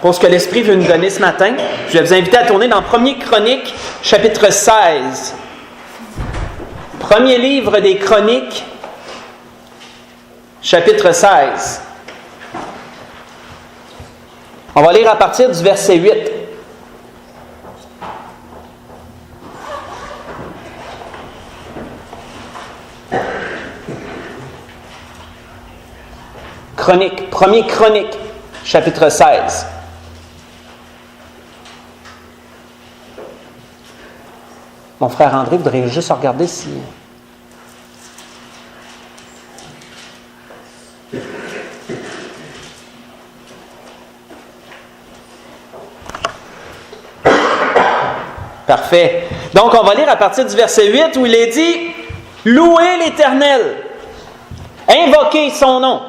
pour ce que l'Esprit veut nous donner ce matin. Je vais vous inviter à tourner dans 1er Chroniques, chapitre 16. Premier livre des Chroniques, chapitre 16. On va lire à partir du verset 8. Chronique, 1er Chronique, chapitre 16. Mon frère André voudrait juste regarder si... Parfait. Donc, on va lire à partir du verset 8 où il est dit « Louez l'Éternel, invoquez son nom ».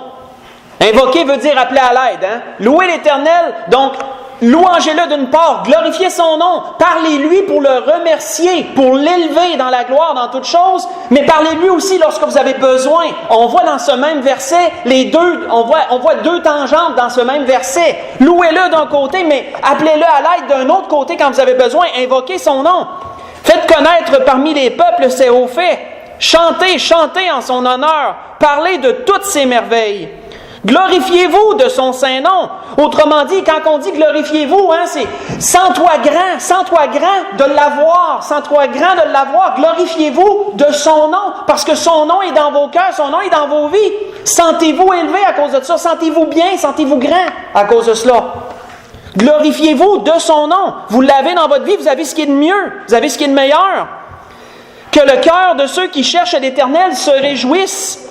Invoquer veut dire appeler à l'aide. Hein? Louer l'Éternel, donc louangez-le d'une part, glorifiez son nom, parlez-lui pour le remercier, pour l'élever dans la gloire dans toutes choses, mais parlez-lui aussi lorsque vous avez besoin. On voit dans ce même verset les deux, on voit deux tangentes dans ce même verset. Louez-le d'un côté, mais appelez-le à l'aide d'un autre côté quand vous avez besoin. Invoquez son nom. Faites connaître parmi les peuples ses hauts faits. Chantez, chantez en son honneur. Parlez de toutes ses merveilles. Glorifiez-vous de son saint nom. Autrement dit, quand on dit glorifiez-vous, c'est sens-toi grand de l'avoir, sens-toi grand de l'avoir, glorifiez-vous de son nom, parce que son nom est dans vos cœurs, son nom est dans vos vies. Sentez-vous élevé à cause de ça, sentez-vous bien, sentez-vous grand à cause de cela. Glorifiez-vous de son nom. Vous l'avez dans votre vie, vous avez ce qui est de mieux, vous avez ce qui est de meilleur. Que le cœur de ceux qui cherchent l'Éternel se réjouisse.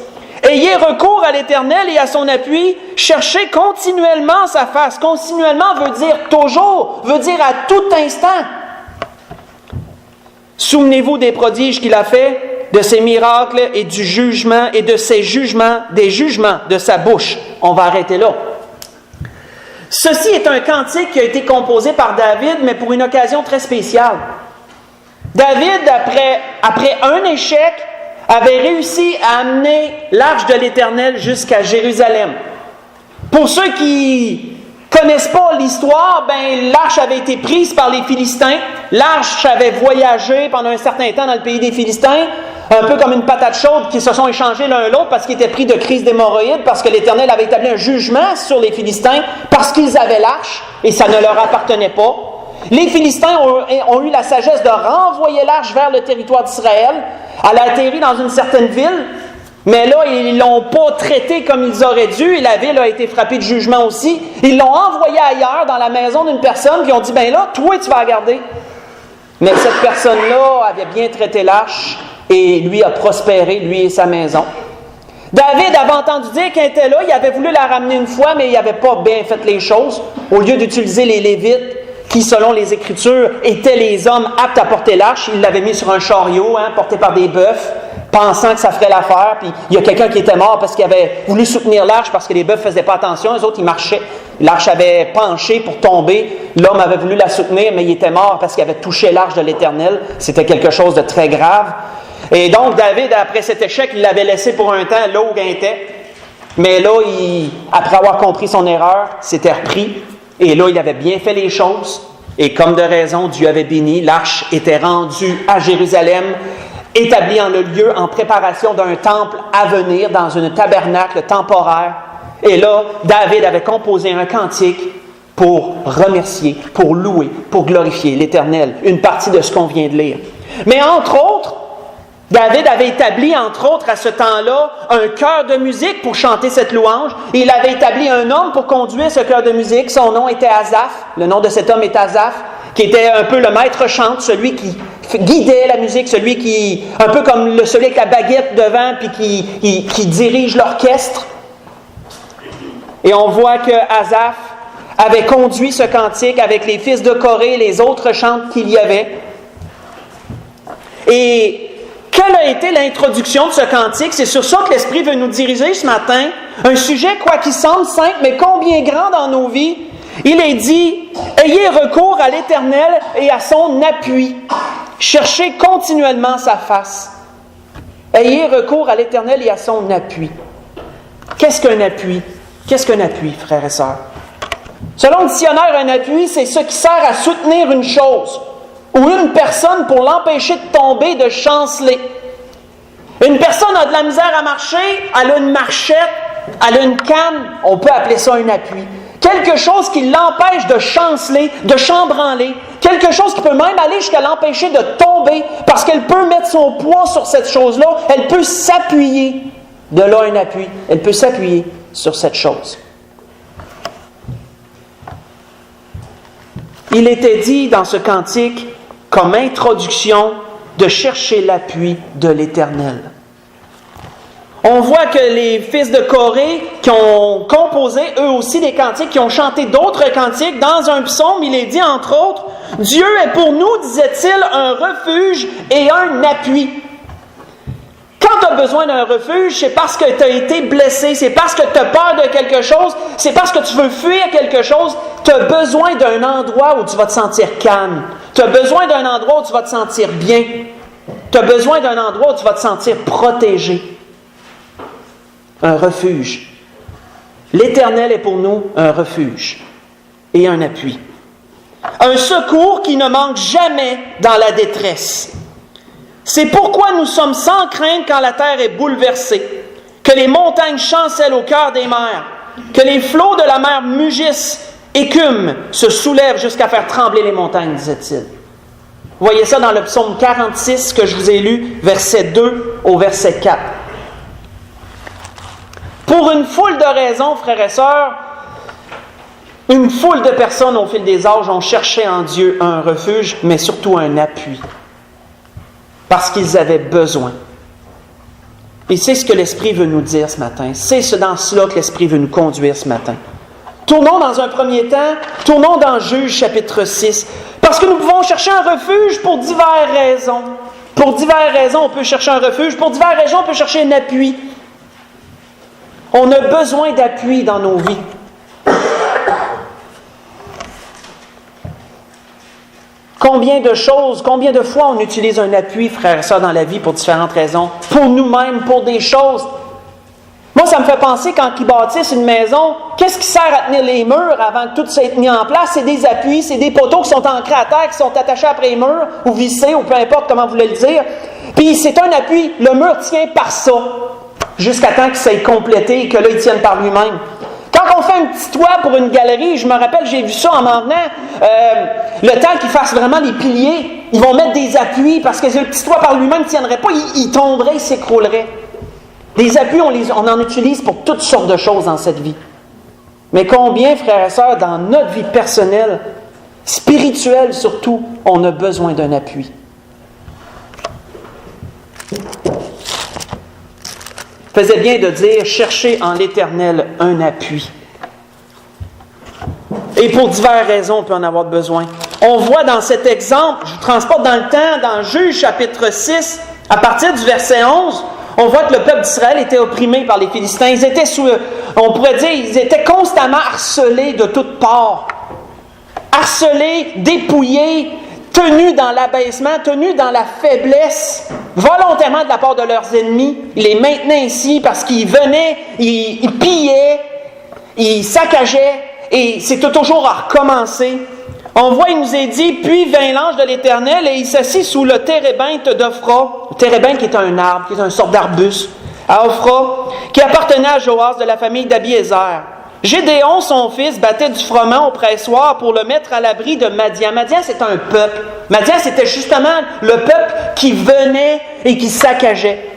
Ayez recours à l'Éternel et à son appui. Cherchez continuellement sa face. Continuellement veut dire toujours, veut dire à tout instant. Souvenez-vous des prodiges qu'il a fait, de ses miracles et du jugement et de ses jugements, des jugements de sa bouche. On va arrêter là. Ceci est un cantique qui a été composé par David, mais pour une occasion très spéciale. David, après un échec, avait réussi à amener l'arche de l'Éternel jusqu'à Jérusalem. Pour ceux qui ne connaissent pas l'histoire, l'arche avait été prise par les Philistins. L'arche avait voyagé pendant un certain temps dans le pays des Philistins, un peu comme une patate chaude qui se sont échangés l'un l'autre parce qu'ils étaient pris de crise d'hémorroïdes, parce que l'Éternel avait établi un jugement sur les Philistins, parce qu'ils avaient l'arche et ça ne leur appartenait pas. Les Philistins ont eu la sagesse de renvoyer l'arche vers le territoire d'Israël. Elle a atterri dans une certaine ville, mais là, ils ne l'ont pas traitée comme ils auraient dû, et la ville a été frappée de jugement aussi. Ils l'ont envoyée ailleurs, dans la maison d'une personne, qui ont dit, là, toi, tu vas la garder. Mais cette personne-là avait bien traité l'arche, et lui a prospéré, lui et sa maison. David avait entendu dire qu'il était là, il avait voulu la ramener une fois, mais il n'avait pas bien fait les choses. Au lieu d'utiliser les Lévites, qui, selon les Écritures, étaient les hommes aptes à porter l'arche. Il l'avait mis sur un chariot, porté par des bœufs, pensant que ça ferait l'affaire. Puis il y a quelqu'un qui était mort parce qu'il avait voulu soutenir l'arche, parce que les bœufs ne faisaient pas attention. Les autres, ils marchaient. L'arche avait penché pour tomber. L'homme avait voulu la soutenir, mais il était mort parce qu'il avait touché l'arche de l'Éternel. C'était quelque chose de très grave. Et donc, David, après cet échec, il l'avait laissé pour un temps là où il était. Mais là, après avoir compris son erreur, s'était repris. Et là, il avait bien fait les choses. Et comme de raison, Dieu avait béni. L'arche était rendue à Jérusalem, établie en le lieu en préparation d'un temple à venir, dans un tabernacle temporaire. Et là, David avait composé un cantique pour remercier, pour louer, pour glorifier l'Éternel. Une partie de ce qu'on vient de lire. Mais entre autres, David avait établi, entre autres, à ce temps-là, un chœur de musique pour chanter cette louange. Et il avait établi un homme pour conduire ce chœur de musique. Son nom était Asaph. Le nom de cet homme est Asaph, qui était un peu le maître chante, celui qui guidait la musique, celui qui, un peu comme celui avec la baguette devant, puis qui dirige l'orchestre. Et on voit que Asaph avait conduit ce cantique avec les fils de Corée et les autres chantes qu'il y avait. Et quelle a été l'introduction de ce cantique? C'est sur ça que l'Esprit veut nous diriger ce matin. Un sujet, quoi qu'il semble simple, mais combien grand dans nos vies. Il est dit, ayez recours à l'Éternel et à son appui. Cherchez continuellement sa face. Ayez recours à l'Éternel et à son appui. Qu'est-ce qu'un appui? Qu'est-ce qu'un appui, frères et sœurs? Selon le dictionnaire, un appui, c'est ce qui sert à soutenir une chose ou une personne pour l'empêcher de tomber, de chanceler. Une personne a de la misère à marcher, elle a une marchette, elle a une canne, on peut appeler ça un appui. Quelque chose qui l'empêche de chanceler, de chambranler. Quelque chose qui peut même aller jusqu'à l'empêcher de tomber parce qu'elle peut mettre son poids sur cette chose-là. Elle peut s'appuyer. De là un appui. Elle peut s'appuyer sur cette chose. Il était dit dans ce cantique, comme introduction, de chercher l'appui de l'Éternel. On voit que les fils de Corée qui ont composé eux aussi des cantiques, qui ont chanté d'autres cantiques, dans un psaume, il est dit entre autres, « Dieu est pour nous, disait-il, un refuge et un appui. » Quand tu as besoin d'un refuge, c'est parce que tu as été blessé, c'est parce que tu as peur de quelque chose, c'est parce que tu veux fuir quelque chose, tu as besoin d'un endroit où tu vas te sentir calme. Tu as besoin d'un endroit où tu vas te sentir bien. Tu as besoin d'un endroit où tu vas te sentir protégé. Un refuge. L'Éternel est pour nous un refuge et un appui. Un secours qui ne manque jamais dans la détresse. C'est pourquoi nous sommes sans crainte quand la terre est bouleversée, que les montagnes chancellent au cœur des mers, que les flots de la mer mugissent, écument, se soulèvent jusqu'à faire trembler les montagnes, disait-il. Vous voyez ça dans le psaume 46 que je vous ai lu, verset 2 au verset 4. Pour une foule de raisons, frères et sœurs, une foule de personnes au fil des âges ont cherché en Dieu un refuge, mais surtout un appui. Parce qu'ils avaient besoin. Et c'est ce que l'Esprit veut nous dire ce matin. C'est dans cela que l'Esprit veut nous conduire ce matin. Tournons dans un premier temps, tournons dans Juge chapitre 6. Parce que nous pouvons chercher un refuge pour diverses raisons. Pour diverses raisons, on peut chercher un refuge. Pour diverses raisons, on peut chercher un appui. On a besoin d'appui dans nos vies. Combien de fois on utilise un appui, frères et sœurs, dans la vie pour différentes raisons. Pour nous-mêmes, pour des choses. Moi, ça me fait penser quand ils bâtissent une maison, qu'est-ce qui sert à tenir les murs avant que tout soit mis en place? C'est des appuis, c'est des poteaux qui sont ancrés à terre, qui sont attachés après les murs, ou vissés, ou peu importe comment vous voulez le dire. Puis c'est un appui, le mur tient par ça, jusqu'à temps qu'il soit complété et que là, il tienne par lui-même. Quand on fait un petit toit pour une galerie, je me rappelle, j'ai vu ça en m'en venant, le temps qu'ils fassent vraiment les piliers, ils vont mettre des appuis parce que le petit toit par lui-même ne tiendrait pas, il tomberait, il s'écroulerait. Des appuis, on en utilise pour toutes sortes de choses dans cette vie. Mais combien, frères et sœurs, dans notre vie personnelle, spirituelle surtout, on a besoin d'un appui. Faisait bien de dire, cherchez en l'Éternel un appui. Et pour diverses raisons, on peut en avoir besoin. On voit dans cet exemple, je vous transporte dans le temps, dans Juge chapitre 6, à partir du verset 11, on voit que le peuple d'Israël était opprimé par les Philistins. Ils étaient on pourrait dire, ils étaient constamment harcelés de toutes parts. Harcelés, dépouillés, tenus dans l'abaissement, tenus dans la faiblesse, volontairement de la part de leurs ennemis. Ils les maintenaient ici parce qu'ils venaient, ils pillaient, ils saccageaient, et c'était toujours à recommencer. On voit, il nous est dit, puis vint l'ange de l'Éternel et il s'assit sous le térébinthe d'Ophra. Le térébinthe qui est un arbre, qui est une sorte d'arbuste, à Ophra, qui appartenait à Joas de la famille d'Abiézer. Gédéon, son fils, battait du froment au pressoir pour le mettre à l'abri de Madian. Madian, c'est un peuple. Madian, c'était justement le peuple qui venait et qui saccageait.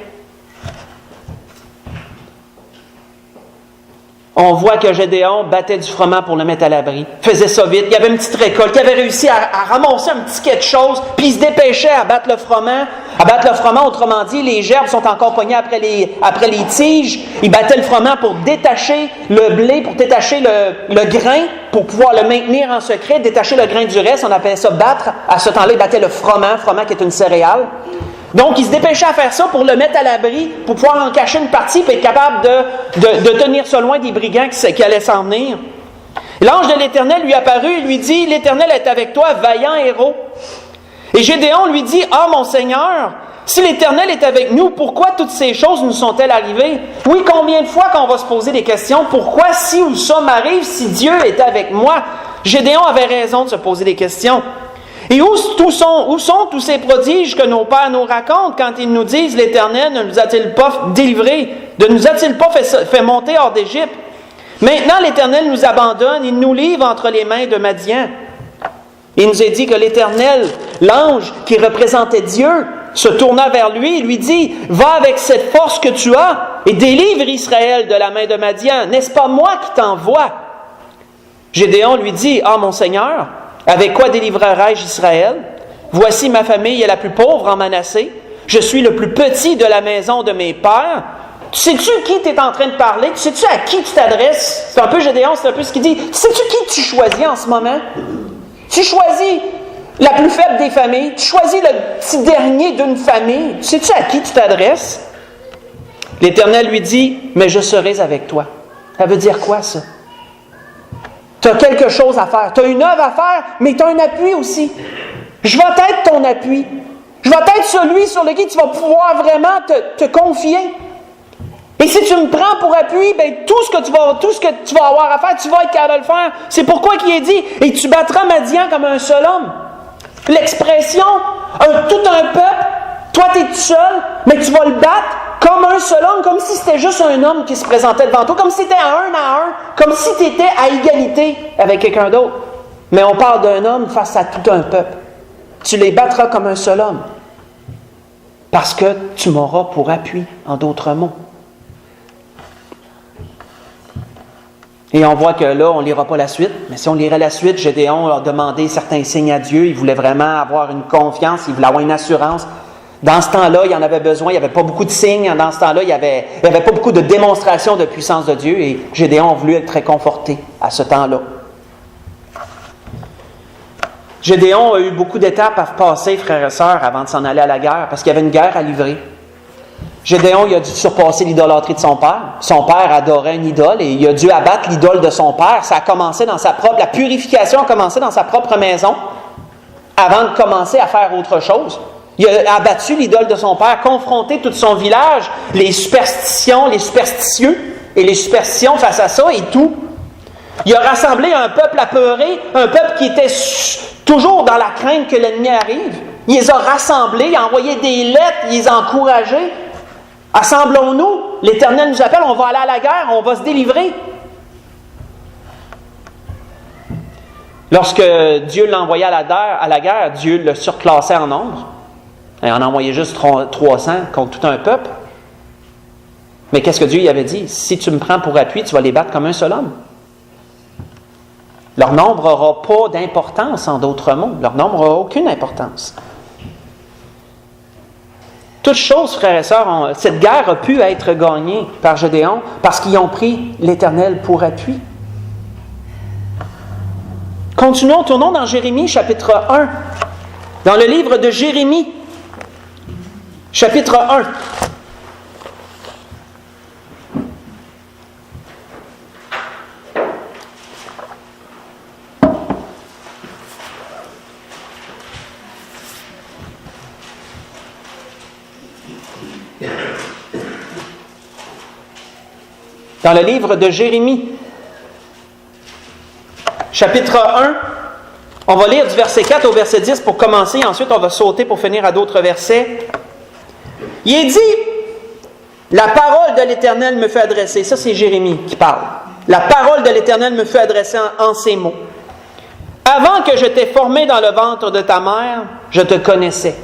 On voit que Gédéon battait du froment pour le mettre à l'abri. Faisait ça vite. Il y avait une petite récolte. Il avait réussi à ramasser un petit quelque chose. Puis il se dépêchait à battre le froment. À battre le froment, autrement dit, les gerbes sont encore pognées après les tiges. Il battait le froment pour détacher le blé, pour détacher le grain, pour pouvoir le maintenir en secret, détacher le grain du reste. On appelait ça battre. À ce temps-là, il battait le froment qui est une céréale. Donc, il se dépêchait à faire ça pour le mettre à l'abri, pour pouvoir en cacher une partie, puis être capable de tenir ça loin des brigands qui allaient s'en venir. L'ange de l'Éternel lui apparut et lui dit, « L'Éternel est avec toi, vaillant héros. » Et Gédéon lui dit, « Ah, mon Seigneur, Si l'Éternel est avec nous, pourquoi toutes ces choses nous sont-elles arrivées? Oui, combien de fois qu'on va se poser des questions, pourquoi si ou ça m'arrive, si Dieu est avec moi? Gédéon avait raison de se poser des questions. Et où sont tous ces prodiges que nos pères nous racontent quand ils nous disent, l'Éternel ne nous a-t-il pas délivrés, ne nous a-t-il pas fait monter hors d'Égypte? Maintenant, l'Éternel nous abandonne, il nous livre entre les mains de Madian. Il nous est dit que l'Éternel, l'ange qui représentait Dieu, se tourna vers lui et lui dit, « Va avec cette force que tu as et délivre Israël de la main de Madian. N'est-ce pas moi qui t'envoie? » Gédéon lui dit, « Ah, mon Seigneur, avec quoi délivrerai-je Israël? Voici ma famille est la plus pauvre en Manassé. Je suis le plus petit de la maison de mes pères. » Sais-tu qui tu es en train de parler? Sais-tu à qui tu t'adresses? C'est un peu Gédéon, c'est un peu ce qu'il dit. Sais-tu qui tu choisis en ce moment? Tu choisis la plus faible des familles. Tu choisis le petit dernier d'une famille. Sais-tu à qui tu t'adresses? L'Éternel lui dit, « Mais je serai avec toi. » Ça veut dire quoi, ça? Tu as quelque chose à faire. Tu as une œuvre à faire, mais tu as un appui aussi. Je vais être ton appui. Je vais être celui sur lequel tu vas pouvoir vraiment te confier. Et si tu me prends pour appui, ben tout ce que tu vas avoir à faire, tu vas être capable de le faire. C'est pourquoi il est dit, et tu battras Madian comme un seul homme. L'expression, tout un peuple, toi tu es tout seul, mais tu vas le battre comme un seul homme, comme si c'était juste un homme qui se présentait devant toi, comme si c'était à un, comme si tu étais à égalité avec quelqu'un d'autre. Mais on parle d'un homme face à tout un peuple. Tu les battras comme un seul homme. Parce que tu m'auras pour appui, en d'autres mots. Et on voit que là, on ne lira pas la suite. Mais si on lirait la suite, Gédéon a demandé certains signes à Dieu. Il voulait vraiment avoir une confiance, il voulait avoir une assurance. Dans ce temps-là, il en avait besoin. Il n'y avait pas beaucoup de signes. Dans ce temps-là, il n'y avait pas beaucoup de démonstrations de puissance de Dieu. Et Gédéon a voulu être réconforté à ce temps-là. Gédéon a eu beaucoup d'étapes à passer, frères et sœurs, avant de s'en aller à la guerre, parce qu'il y avait une guerre à livrer. Gédéon, il a dû surpasser l'idolâtrie de son père. Son père adorait une idole et il a dû abattre l'idole de son père. Ça a commencé la purification a commencé dans sa propre maison avant de commencer à faire autre chose. Il a abattu l'idole de son père, confronté tout son village, les superstitions, les superstitieux et les superstitions face à ça et tout. Il a rassemblé un peuple apeuré, un peuple qui était toujours dans la crainte que l'ennemi arrive. Il les a rassemblés, il a envoyé des lettres, il les a encouragés. Assemblons-nous, l'Éternel nous appelle, on va aller à la guerre, on va se délivrer. Lorsque Dieu l'a envoyé à la guerre, Dieu le surclassait en nombre. Il en a envoyé juste 300 contre tout un peuple. Mais qu'est-ce que Dieu y avait dit? Si tu me prends pour appui, tu vas les battre comme un seul homme. Leur nombre n'aura pas d'importance, en d'autres mots. Leur nombre n'aura aucune importance. Toutes choses, frères et sœurs, cette guerre a pu être gagnée par Gédéon parce qu'ils ont pris l'Éternel pour appui. Continuons, tournons dans Jérémie, chapitre 1. Dans le livre de Jérémie, chapitre 1. Dans le livre de Jérémie, chapitre 1, on va lire du verset 4 au verset 10 pour commencer, ensuite on va sauter pour finir à d'autres versets. Il est dit, la parole de l'Éternel me fut adressée, ça c'est Jérémie qui parle, la parole de l'Éternel me fut adressée en ces mots. Avant que je t'ai formé dans le ventre de ta mère, je te connaissais.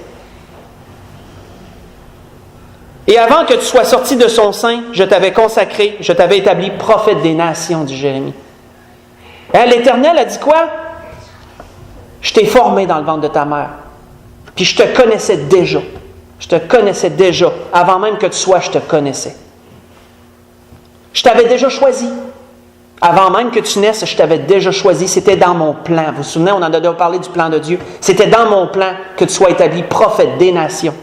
Et avant que tu sois sorti de son sein, je t'avais consacré, je t'avais établi prophète des nations, dit Jérémie. L'Éternel a dit quoi? Je t'ai formé dans le ventre de ta mère. Puis je te connaissais déjà. Je te connaissais déjà. Avant même que tu sois, je te connaissais. Je t'avais déjà choisi. Avant même que tu naisses, je t'avais déjà choisi. C'était dans mon plan. Vous vous souvenez, on en a déjà parlé du plan de Dieu. C'était dans mon plan que tu sois établi prophète des nations.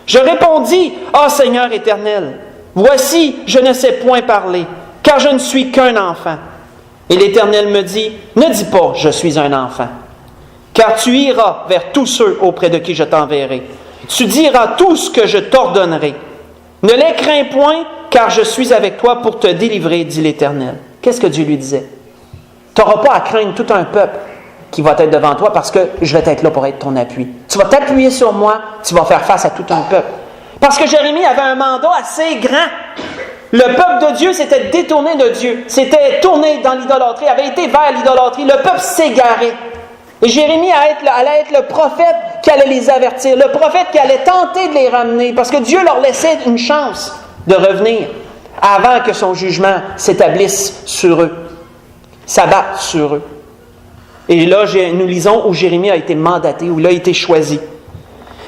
Je répondis, « Ah, Seigneur éternel, voici, je ne sais point parler, car je ne suis qu'un enfant. » Et l'Éternel me dit, « Ne dis pas, je suis un enfant, car tu iras vers tous ceux auprès de qui je t'enverrai, Tu diras tout ce que je t'ordonnerai. Ne les crains point, car je suis avec toi pour te délivrer, dit l'Éternel. Qu'est-ce que Dieu lui disait? Tu n'auras pas à craindre tout un peuple qui va être devant toi parce que je vais être là pour être ton appui. Tu vas t'appuyer sur moi, tu vas faire face à tout un peuple. Parce que Jérémie avait un mandat assez grand. Le peuple de Dieu s'était détourné de Dieu, s'était tourné dans l'idolâtrie, avait été vers l'idolâtrie. Le peuple s'égarait. Et Jérémie allait être le prophète qui allait les avertir, le prophète qui allait tenter de les ramener, parce que Dieu leur laissait une chance de revenir avant que son jugement s'établisse sur eux, s'abatte sur eux. Et là, nous lisons où Jérémie a été mandaté, où il a été choisi.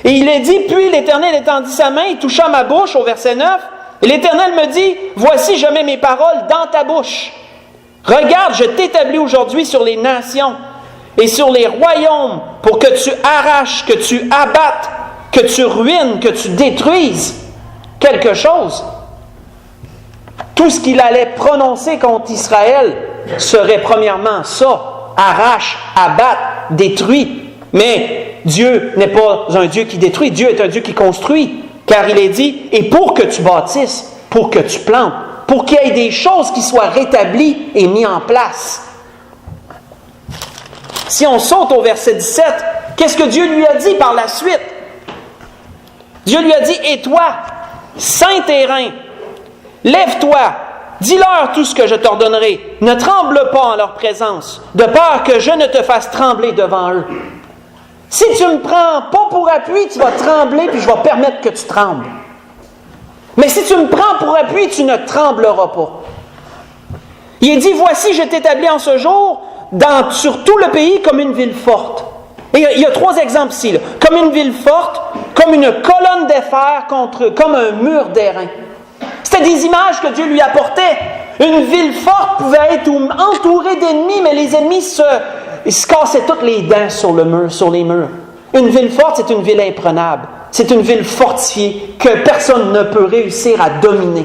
Et il est dit, puis l'Éternel étendit sa main, il toucha ma bouche, au verset 9, et l'Éternel me dit, voici, je mets mes paroles dans ta bouche. Regarde, je t'établis aujourd'hui sur les nations et sur les royaumes pour que tu arraches, que tu abattes, que tu ruines, que tu détruises quelque chose. Tout ce qu'il allait prononcer contre Israël serait premièrement ça. Arrache, abatte, détruit. Mais Dieu n'est pas un Dieu qui détruit, Dieu est un Dieu qui construit. Car il est dit, et pour que tu bâtisses, pour que tu plantes, pour qu'il y ait des choses qui soient rétablies et mises en place. Si on saute au verset 17, qu'est-ce que Dieu lui a dit par la suite? Dieu lui a dit, et toi, saint terrain, lève-toi, dis-leur tout ce que je t'ordonnerai. Ne tremble pas en leur présence, de peur que je ne te fasse trembler devant eux. Si tu ne me prends pas pour appui, tu vas trembler, puis je vais permettre que tu trembles. Mais si tu me prends pour appui, tu ne trembleras pas. Il est dit, voici, je t'établis en ce jour sur tout le pays comme une ville forte. Et il y a 3 exemples ici. Là. Comme une ville forte, comme une colonne de fer, comme un mur d'airain. C'était des images que Dieu lui apportait. Une ville forte pouvait être entourée d'ennemis, mais les ennemis se cassaient toutes les dents sur les murs. Une ville forte, c'est une ville imprenable. C'est une ville fortifiée que personne ne peut réussir à dominer.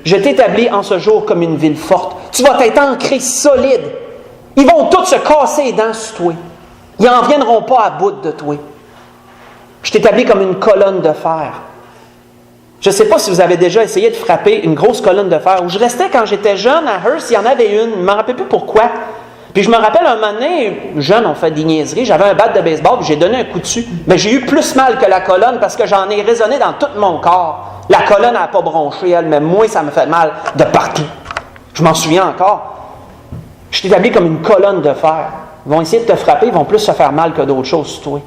Je t'établis en ce jour comme une ville forte. Tu vas être ancré solide. Ils vont tous se casser les dents sur toi. Ils n'en viendront pas à bout de toi. Je t'établis comme une colonne de fer. Je ne sais pas si vous avez déjà essayé de frapper une grosse colonne de fer. Où je restais quand j'étais jeune à Hearst, il y en avait une. Je ne me rappelle plus pourquoi. Puis je me rappelle un moment donné, jeune, on fait des niaiseries. J'avais un bat de baseball, puis j'ai donné un coup dessus. Mais j'ai eu plus mal que la colonne parce que j'en ai résonné dans tout mon corps. La colonne n'a pas bronché, elle, mais moi, ça me fait mal de partout. Je m'en souviens encore. Je t'établis comme une colonne de fer. Ils vont essayer de te frapper, ils vont plus se faire mal que d'autres choses sur toi.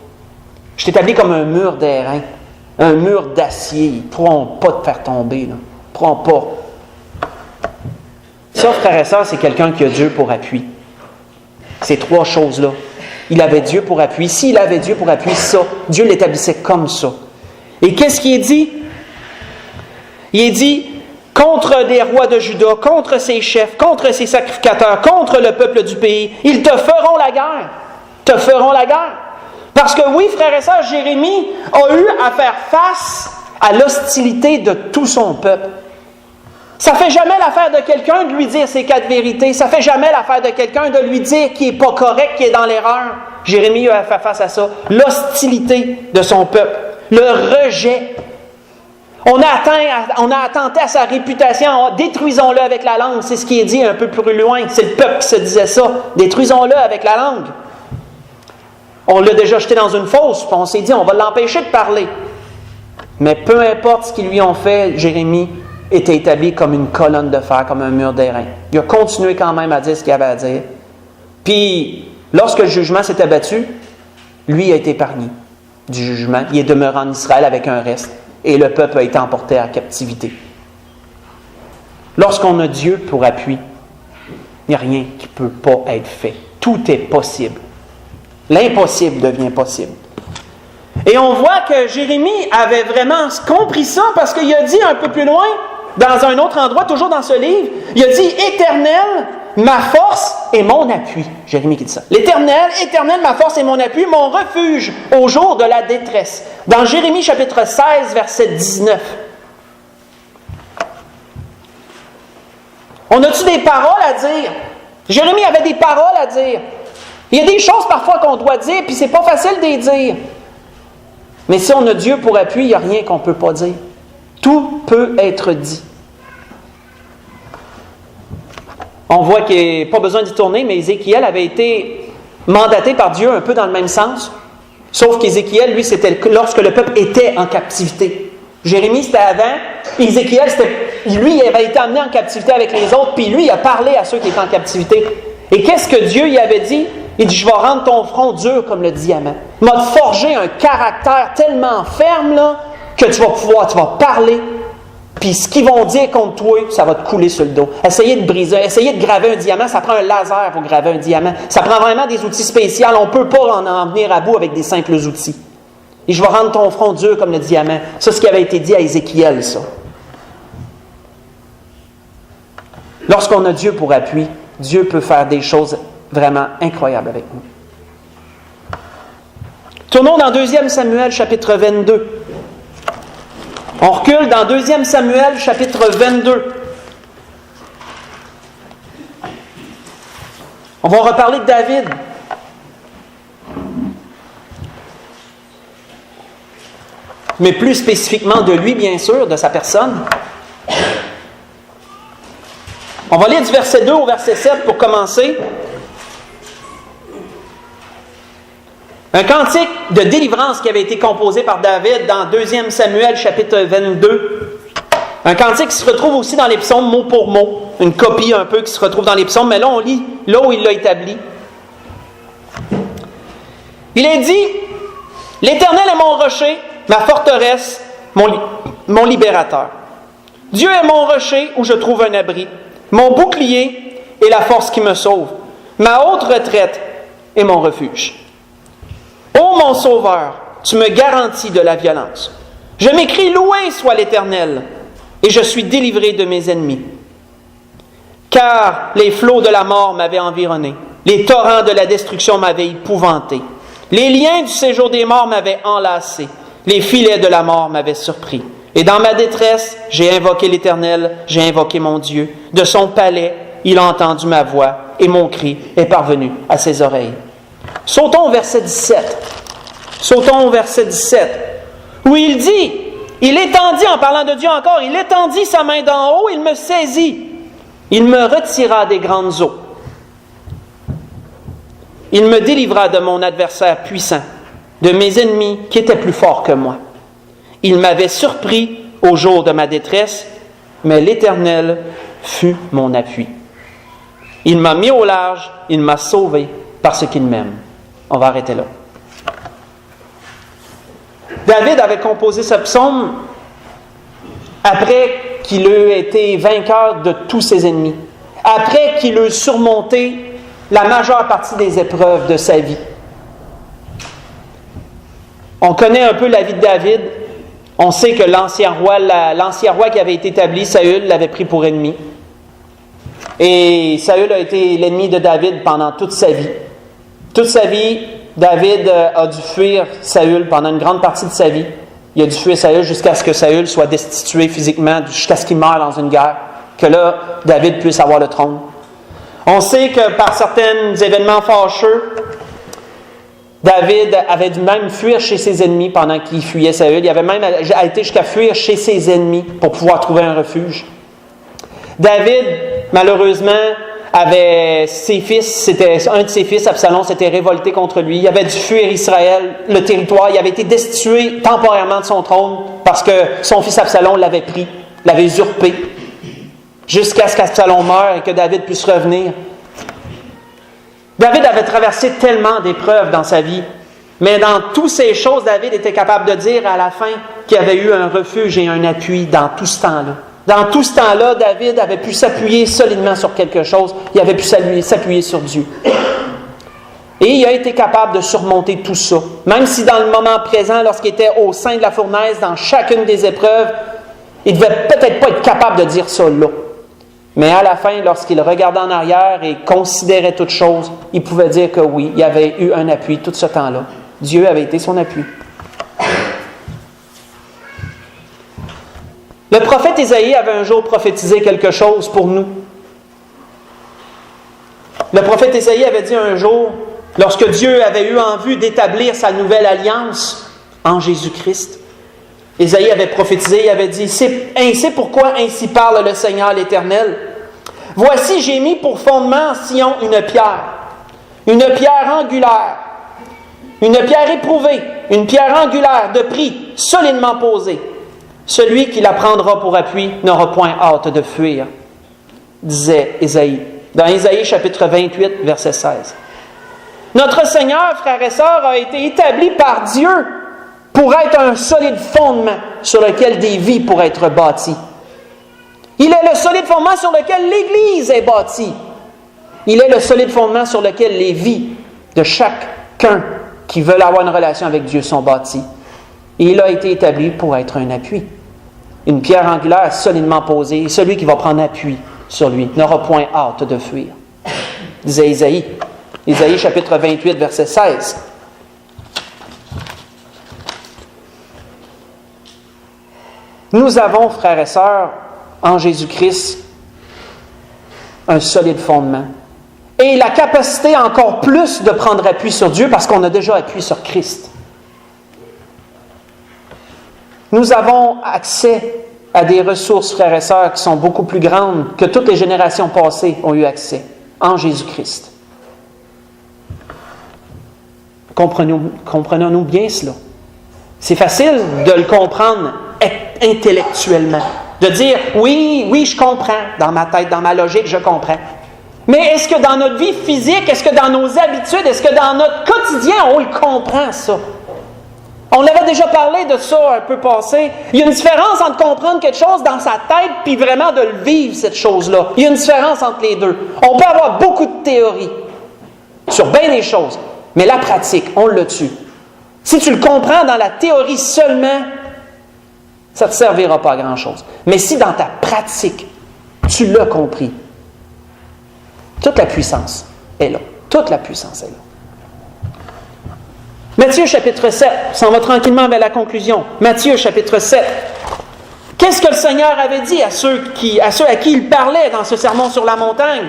Je t'établis comme un mur d'airain, un mur d'acier. Ils ne pourront pas te faire tomber. Là. Ils ne pourront pas. Ça, frères et sœurs, c'est quelqu'un qui a Dieu pour appui. Ces 3 choses-là. Il avait Dieu pour appui. S'il avait Dieu pour appui, ça, Dieu l'établissait comme ça. Et qu'est-ce qui est dit? Il est dit, contre les rois de Juda, contre ses chefs, contre ses sacrificateurs, contre le peuple du pays, ils te feront la guerre. Te feront la guerre. Parce que oui, frères et sœurs, Jérémie a eu à faire face à l'hostilité de tout son peuple. Ça ne fait jamais l'affaire de quelqu'un de lui dire ses 4 vérités. Ça ne fait jamais l'affaire de quelqu'un de lui dire qu'il n'est pas correct, qu'il est dans l'erreur. Jérémie a fait face à ça. L'hostilité de son peuple. Le rejet. On a attenté à sa réputation. Détruisons-le avec la langue. C'est ce qui est dit un peu plus loin. C'est le peuple qui se disait ça. Détruisons-le avec la langue. On l'a déjà jeté dans une fosse. Puis on s'est dit, on va l'empêcher de parler. Mais peu importe ce qu'ils lui ont fait, Jérémie était établi comme une colonne de fer, comme un mur d'airain. Il a continué quand même à dire ce qu'il avait à dire. Puis, lorsque le jugement s'est abattu, lui a été épargné du jugement. Il est demeuré en Israël avec un reste. Et le peuple a été emporté à captivité. Lorsqu'on a Dieu pour appui, il n'y a rien qui ne peut pas être fait. Tout est possible. L'impossible devient possible. Et on voit que Jérémie avait vraiment compris ça parce qu'il a dit un peu plus loin, dans un autre endroit, toujours dans ce livre, il a dit « Éternel, ma force et mon appui. » Jérémie qui dit ça. « L'Éternel, Éternel, ma force et mon appui, mon refuge au jour de la détresse. » Dans Jérémie chapitre 16, verset 19. On a-tu des paroles à dire? Jérémie avait des paroles à dire. Il y a des choses parfois qu'on doit dire, puis c'est pas facile de les dire. Mais si on a Dieu pour appui, il n'y a rien qu'on ne peut pas dire. Tout peut être dit. On voit qu'il n'y a pas besoin d'y tourner, mais Ézéchiel avait été mandaté par Dieu un peu dans le même sens. Sauf qu'Ézéchiel, lui, c'était lorsque le peuple était en captivité. Jérémie, c'était avant. Ézéchiel, lui, il avait été amené en captivité avec les autres, puis lui, il a parlé à ceux qui étaient en captivité. Et qu'est-ce que Dieu y avait dit? Il dit, je vais rendre ton front dur comme le diamant. Il m'a forgé un caractère tellement ferme, là, que tu vas parler, puis ce qu'ils vont dire contre toi, ça va te couler sur le dos. Essayer de briser, essayer de graver un diamant, ça prend un laser pour graver un diamant. Ça prend vraiment des outils spéciaux. On ne peut pas en venir à bout avec des simples outils. Et je vais rendre ton front dur comme le diamant. Ça, c'est ce qui avait été dit à Ézéchiel, ça. Lorsqu'on a Dieu pour appui, Dieu peut faire des choses vraiment incroyables avec nous. Tournons dans 2 Samuel, chapitre 22. On recule dans 2 Samuel, chapitre 22. On va reparler de David. Mais plus spécifiquement de lui, bien sûr, de sa personne. On va lire du verset 2 au verset 7 pour commencer. Un cantique de délivrance qui avait été composé par David dans 2 Samuel, chapitre 22. Un cantique qui se retrouve aussi dans les psaumes mot pour mot. Une copie un peu qui se retrouve dans les psaumes, mais là on lit là où il l'a établi. Il est dit, « L'Éternel est mon rocher, ma forteresse, mon libérateur. Dieu est mon rocher où je trouve un abri, mon bouclier et la force qui me sauve, ma haute retraite et mon refuge. Ô mon Sauveur, tu me garantis de la violence. Je m'écrie, loué soit l'Éternel, et je suis délivré de mes ennemis. Car les flots de la mort m'avaient environné, les torrents de la destruction m'avaient épouvanté, les liens du séjour des morts m'avaient enlacé, les filets de la mort m'avaient surpris. Et dans ma détresse, j'ai invoqué l'Éternel, j'ai invoqué mon Dieu. De son palais, il a entendu ma voix, et mon cri est parvenu à ses oreilles. » Sautons au verset 17. Sautons au verset 17, où il dit, il étendit, en parlant de Dieu encore, il étendit sa main d'en haut, il me saisit, il me retira des grandes eaux. Il me délivra de mon adversaire puissant, de mes ennemis qui étaient plus forts que moi. Il m'avait surpris au jour de ma détresse, mais l'Éternel fut mon appui. Il m'a mis au large, il m'a sauvé parce qu'il m'aime. On va arrêter là. David avait composé ce psaume après qu'il ait été vainqueur de tous ses ennemis, après qu'il ait surmonté la majeure partie des épreuves de sa vie. On connaît un peu la vie de David. On sait que l'ancien roi qui avait été établi, Saül, l'avait pris pour ennemi. Et Saül a été l'ennemi de David pendant toute sa vie. Toute sa vie, David a dû fuir Saül pendant une grande partie de sa vie. Il a dû fuir Saül jusqu'à ce que Saül soit destitué physiquement, jusqu'à ce qu'il meure dans une guerre, que là, David puisse avoir le trône. On sait que par certains événements fâcheux, David avait dû même fuir chez ses ennemis pendant qu'il fuyait Saül. Il avait même été jusqu'à fuir chez ses ennemis pour pouvoir trouver un refuge. David, malheureusement, avait ses fils, un de ses fils, Absalom, s'était révolté contre lui. Il avait dû fuir Israël, le territoire. Il avait été destitué temporairement de son trône parce que son fils Absalom l'avait pris, l'avait usurpé, jusqu'à ce qu'Absalom meure et que David puisse revenir. David avait traversé tellement d'épreuves dans sa vie, mais dans toutes ces choses, David était capable de dire à la fin qu'il avait eu un refuge et un appui dans tout ce temps-là. Dans tout ce temps-là, David avait pu s'appuyer solidement sur quelque chose. Il avait pu s'appuyer sur Dieu. Et il a été capable de surmonter tout ça. Même si dans le moment présent, lorsqu'il était au sein de la fournaise, dans chacune des épreuves, il ne devait peut-être pas être capable de dire ça là. Mais à la fin, lorsqu'il regardait en arrière et considérait toutes choses, il pouvait dire que oui, il avait eu un appui tout ce temps-là. Dieu avait été son appui. Le prophète Isaïe avait un jour prophétisé quelque chose pour nous. Le prophète Isaïe avait dit un jour, lorsque Dieu avait eu en vue d'établir sa nouvelle alliance en Jésus-Christ. Ésaïe avait prophétisé, il avait dit, c'est pourquoi ainsi parle le Seigneur l'Éternel. Voici, j'ai mis pour fondement en Sion une pierre angulaire, une pierre éprouvée, une pierre angulaire de prix, solidement posée. Celui qui la prendra pour appui n'aura point hâte de fuir, disait Ésaïe. Dans Ésaïe chapitre 28, verset 16. Notre Seigneur, frères et sœurs, a été établi par Dieu pour être un solide fondement sur lequel des vies pourraient être bâties. Il est le solide fondement sur lequel l'Église est bâtie. Il est le solide fondement sur lequel les vies de chacun qui veulent avoir une relation avec Dieu sont bâties. Et il a été établi pour être un appui. Une pierre angulaire solidement posée, et celui qui va prendre appui sur lui n'aura point hâte de fuir. Disait Ésaïe. Ésaïe chapitre 28, verset 16. Nous avons, frères et sœurs, en Jésus-Christ, un solide fondement. Et la capacité encore plus de prendre appui sur Dieu parce qu'on a déjà appui sur Christ. Nous avons accès à des ressources, frères et sœurs, qui sont beaucoup plus grandes que toutes les générations passées ont eu accès en Jésus-Christ. Comprenons-nous bien cela. C'est facile de le comprendre intellectuellement. De dire, oui, je comprends. Dans ma tête, dans ma logique, je comprends. Mais est-ce que dans notre vie physique, est-ce que dans nos habitudes, est-ce que dans notre quotidien, on le comprend, ça? On avait déjà parlé de ça un peu passé. Il y a une différence entre comprendre quelque chose dans sa tête puis vraiment de le vivre, cette chose-là. Il y a une différence entre les deux. On peut avoir beaucoup de théories sur bien des choses, mais la pratique, on le tue. Si tu le comprends dans la théorie seulement, ça ne te servira pas à grand-chose. Mais si dans ta pratique, tu l'as compris, toute la puissance est là. Toute la puissance est là. Matthieu chapitre 7, on s'en va tranquillement vers la conclusion. Matthieu chapitre 7. Qu'est-ce que le Seigneur avait dit à ceux à qui il parlait dans ce sermon sur la montagne?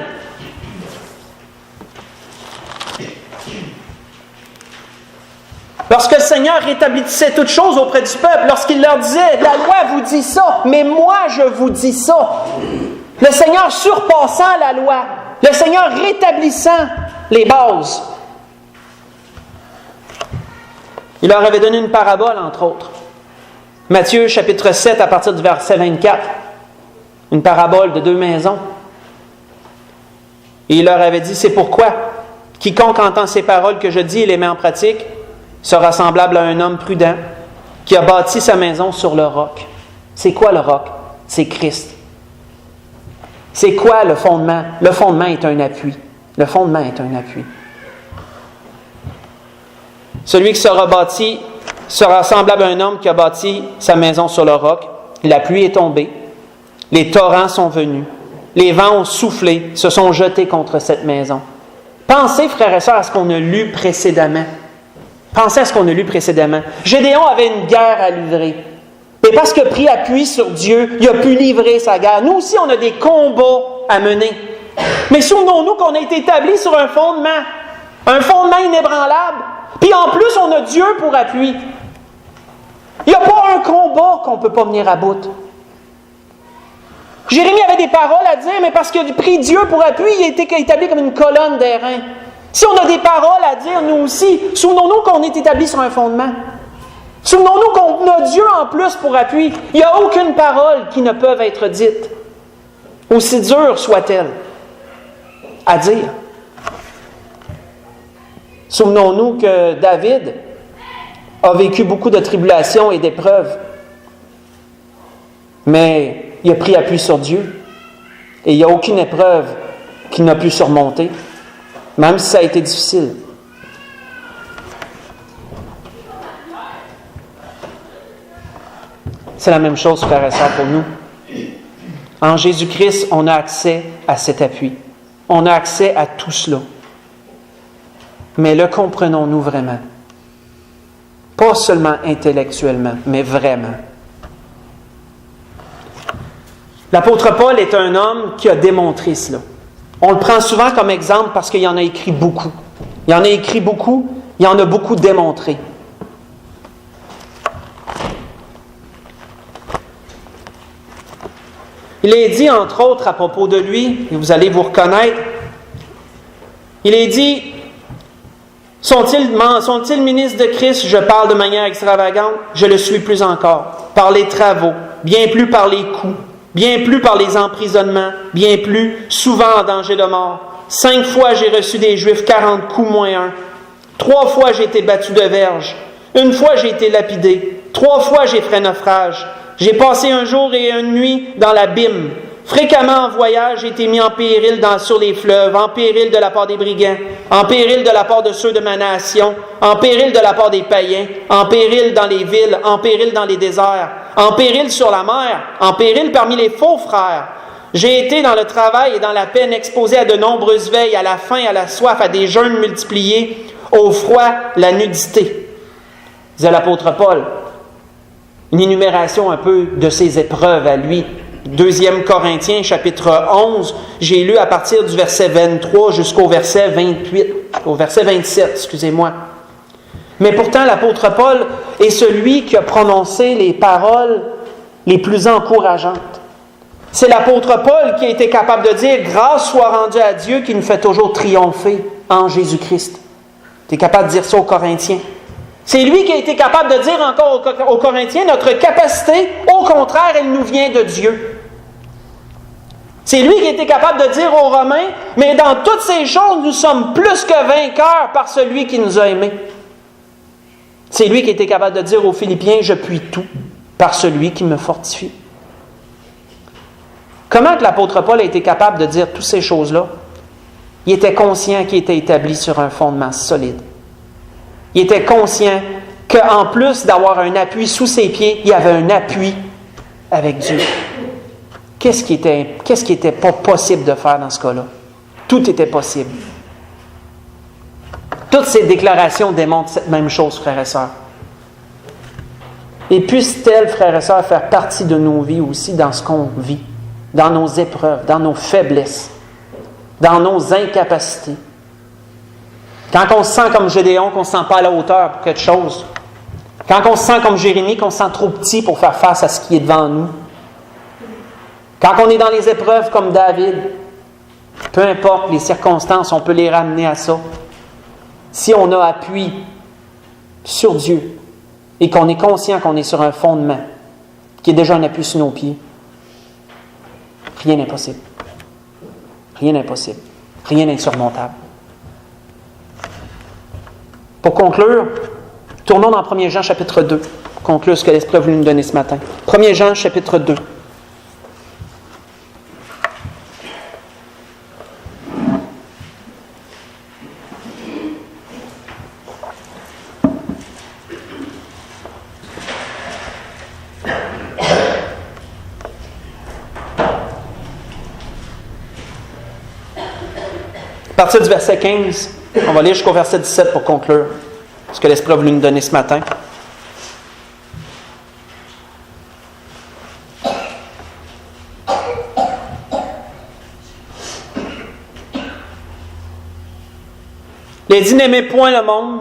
Lorsque le Seigneur rétablissait toutes choses auprès du peuple, lorsqu'il leur disait, la loi vous dit ça, mais moi je vous dis ça. Le Seigneur surpassant la loi, le Seigneur rétablissant les bases. Il leur avait donné une parabole, entre autres. Matthieu, chapitre 7, à partir du verset 24. Une parabole de 2 maisons. Et il leur avait dit, c'est pourquoi quiconque entend ces paroles que je dis et les met en pratique sera semblable à un homme prudent qui a bâti sa maison sur le roc. C'est quoi le roc? C'est Christ. C'est quoi le fondement? Le fondement est un appui. Le fondement est un appui. Celui qui sera bâti sera semblable à un homme qui a bâti sa maison sur le roc. La pluie est tombée. Les torrents sont venus. Les vents ont soufflé, se sont jetés contre cette maison. Pensez, frères et sœurs, à ce qu'on a lu précédemment. Pensez à ce qu'on a lu précédemment. Gédéon avait une guerre à livrer. Et parce qu'il a pris appui sur Dieu, il a pu livrer sa guerre. Nous aussi, on a des combats à mener. Mais souvenons-nous qu'on a été établis sur un fondement inébranlable. Puis en plus, on a Dieu pour appui. Il n'y a pas un combat qu'on ne peut pas venir à bout. Jérémie avait des paroles à dire, mais parce qu'il a pris Dieu pour appui, il a été établi comme une colonne d'airain. Si on a des paroles à dire, nous aussi, souvenons-nous qu'on est établi sur un fondement. Souvenons-nous qu'on a Dieu en plus pour appui. Il n'y a aucune parole qui ne peut être dite, aussi dure soit-elle, à dire. Souvenons-nous que David a vécu beaucoup de tribulations et d'épreuves, mais il a pris appui sur Dieu et il n'y a aucune épreuve qu'il n'a pu surmonter, même si ça a été difficile. C'est la même chose, frères et sœurs, pour nous. En Jésus-Christ, on a accès à cet appui. On a accès à tout cela. Mais le comprenons-nous vraiment? Pas seulement intellectuellement, mais vraiment. L'apôtre Paul est un homme qui a démontré cela. On le prend souvent comme exemple parce qu'il en a écrit beaucoup. Il en a écrit beaucoup, il en a beaucoup démontré. Il est dit, entre autres, à propos de lui, et vous allez vous reconnaître, il est dit, sont-ils ministres de Christ? Je parle de manière extravagante, je le suis plus encore. Par les travaux, bien plus par les coups, bien plus par les emprisonnements, bien plus, souvent en danger de mort. 5 fois j'ai reçu des Juifs 40 coups moins 1. 3 fois j'ai été battu de verge. 1 fois j'ai été lapidé. 3 fois j'ai fait naufrage. J'ai passé un jour et une nuit dans l'abîme. Fréquemment en voyage, j'ai été mis en péril sur les fleuves, en péril de la part des brigands, en péril de la part de ceux de ma nation, en péril de la part des païens, en péril dans les villes, en péril dans les déserts, en péril sur la mer, en péril parmi les faux frères. J'ai été dans le travail et dans la peine exposé à de nombreuses veilles, à la faim, à la soif, à des jeûnes multipliés, au froid, la nudité. Disait l'apôtre Paul. Une énumération un peu de ses épreuves à lui. 2 Corinthiens, chapitre 11, j'ai lu à partir du verset 23 jusqu'au verset 28, au verset 27, excusez-moi. Mais pourtant, l'apôtre Paul est celui qui a prononcé les paroles les plus encourageantes. C'est l'apôtre Paul qui a été capable de dire « Grâce soit rendue à Dieu qui nous fait toujours triompher en Jésus-Christ ». Tu es capable de dire ça aux Corinthiens. C'est lui qui a été capable de dire encore aux Corinthiens, notre capacité, au contraire, elle nous vient de Dieu. C'est lui qui a été capable de dire aux Romains, mais dans toutes ces choses, nous sommes plus que vainqueurs par celui qui nous a aimés. C'est lui qui a été capable de dire aux Philippiens, je puis tout par celui qui me fortifie. Comment que l'apôtre Paul a été capable de dire toutes ces choses-là? Il était conscient qu'il était établi sur un fondement solide. Il était conscient qu'en plus d'avoir un appui sous ses pieds, il y avait un appui avec Dieu. Qu'est-ce qui était pas possible de faire dans ce cas-là? Tout était possible. Toutes ces déclarations démontrent cette même chose, frères et sœurs. Et puisse-t-elle, frères et sœurs, faire partie de nos vies aussi dans ce qu'on vit, dans nos épreuves, dans nos faiblesses, dans nos incapacités. Quand on se sent comme Gédéon, qu'on ne se sent pas à la hauteur pour quelque chose. Quand on se sent comme Jérémie, qu'on se sent trop petit pour faire face à ce qui est devant nous. Quand on est dans les épreuves comme David, peu importe les circonstances, on peut les ramener à ça. Si on a appui sur Dieu et qu'on est conscient qu'on est sur un fondement qui est déjà un appui sur nos pieds, rien n'est possible. Rien n'est impossible. Rien n'est insurmontable. Pour conclure, tournons dans 1 Jean chapitre 2, pour conclure ce que l'Esprit a voulu nous donner ce matin. 1 Jean chapitre 2. À partir du verset 15, on va lire jusqu'au verset 17 pour conclure ce que l'Esprit a voulu nous donner ce matin. Il dit, n'aimez point le monde,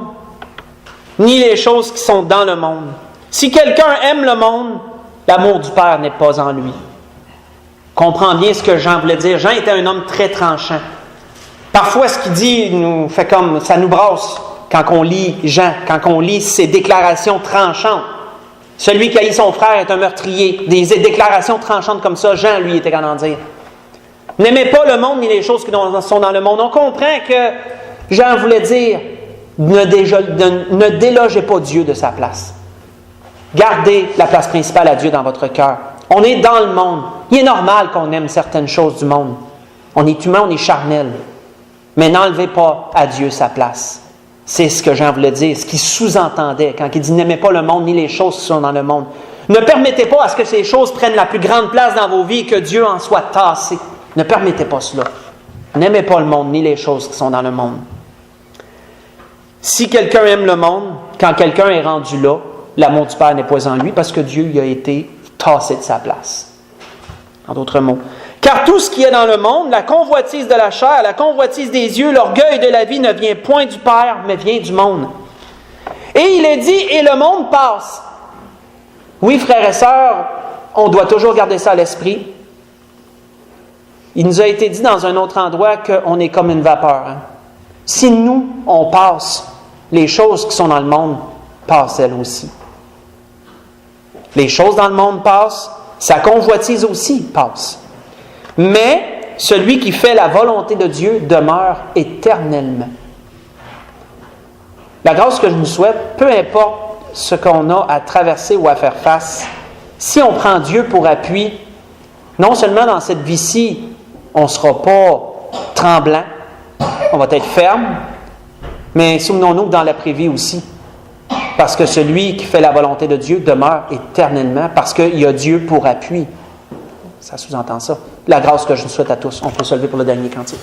ni les choses qui sont dans le monde. Si quelqu'un aime le monde, l'amour du Père n'est pas en lui. Comprends bien ce que Jean voulait dire. Jean était un homme très tranchant. Parfois, ce qu'il dit nous fait comme ça nous brasse quand on lit Jean, quand on lit ses déclarations tranchantes. Celui qui haït son frère est un meurtrier. Des déclarations tranchantes comme ça, Jean, lui, était capable d'en dire. N'aimez pas le monde ni les choses qui sont dans le monde. On comprend que Jean voulait dire ne délogez pas Dieu de sa place. Gardez la place principale à Dieu dans votre cœur. On est dans le monde. Il est normal qu'on aime certaines choses du monde. On est humain, on est charnel. Mais n'enlevez pas à Dieu sa place. C'est ce que Jean voulait dire, ce qu'il sous-entendait quand il dit « N'aimez pas le monde ni les choses qui sont dans le monde ». Ne permettez pas à ce que ces choses prennent la plus grande place dans vos vies et que Dieu en soit tassé. Ne permettez pas cela. N'aimez pas le monde ni les choses qui sont dans le monde. Si quelqu'un aime le monde, quand quelqu'un est rendu là, l'amour du Père n'est pas en lui parce que Dieu lui a été tassé de sa place. En d'autres mots. Car tout ce qui est dans le monde, la convoitise de la chair, la convoitise des yeux, l'orgueil de la vie ne vient point du Père, mais vient du monde. Et il est dit, et le monde passe. Oui, frères et sœurs, on doit toujours garder ça à l'esprit. Il nous a été dit dans un autre endroit qu'on est comme une vapeur. Hein? Si nous, on passe, les choses qui sont dans le monde passent elles aussi. Les choses dans le monde passent, sa convoitise aussi passe. Mais celui qui fait la volonté de Dieu demeure éternellement. La grâce que je nous souhaite, peu importe ce qu'on a à traverser ou à faire face, si on prend Dieu pour appui, non seulement dans cette vie-ci, on ne sera pas tremblant, on va être ferme, mais souvenons-nous que dans l'après-vie aussi, parce que celui qui fait la volonté de Dieu demeure éternellement, parce qu'il y a Dieu pour appui. Ça sous-entend ça. La grâce que je vous souhaite à tous. On peut se lever pour le dernier cantique.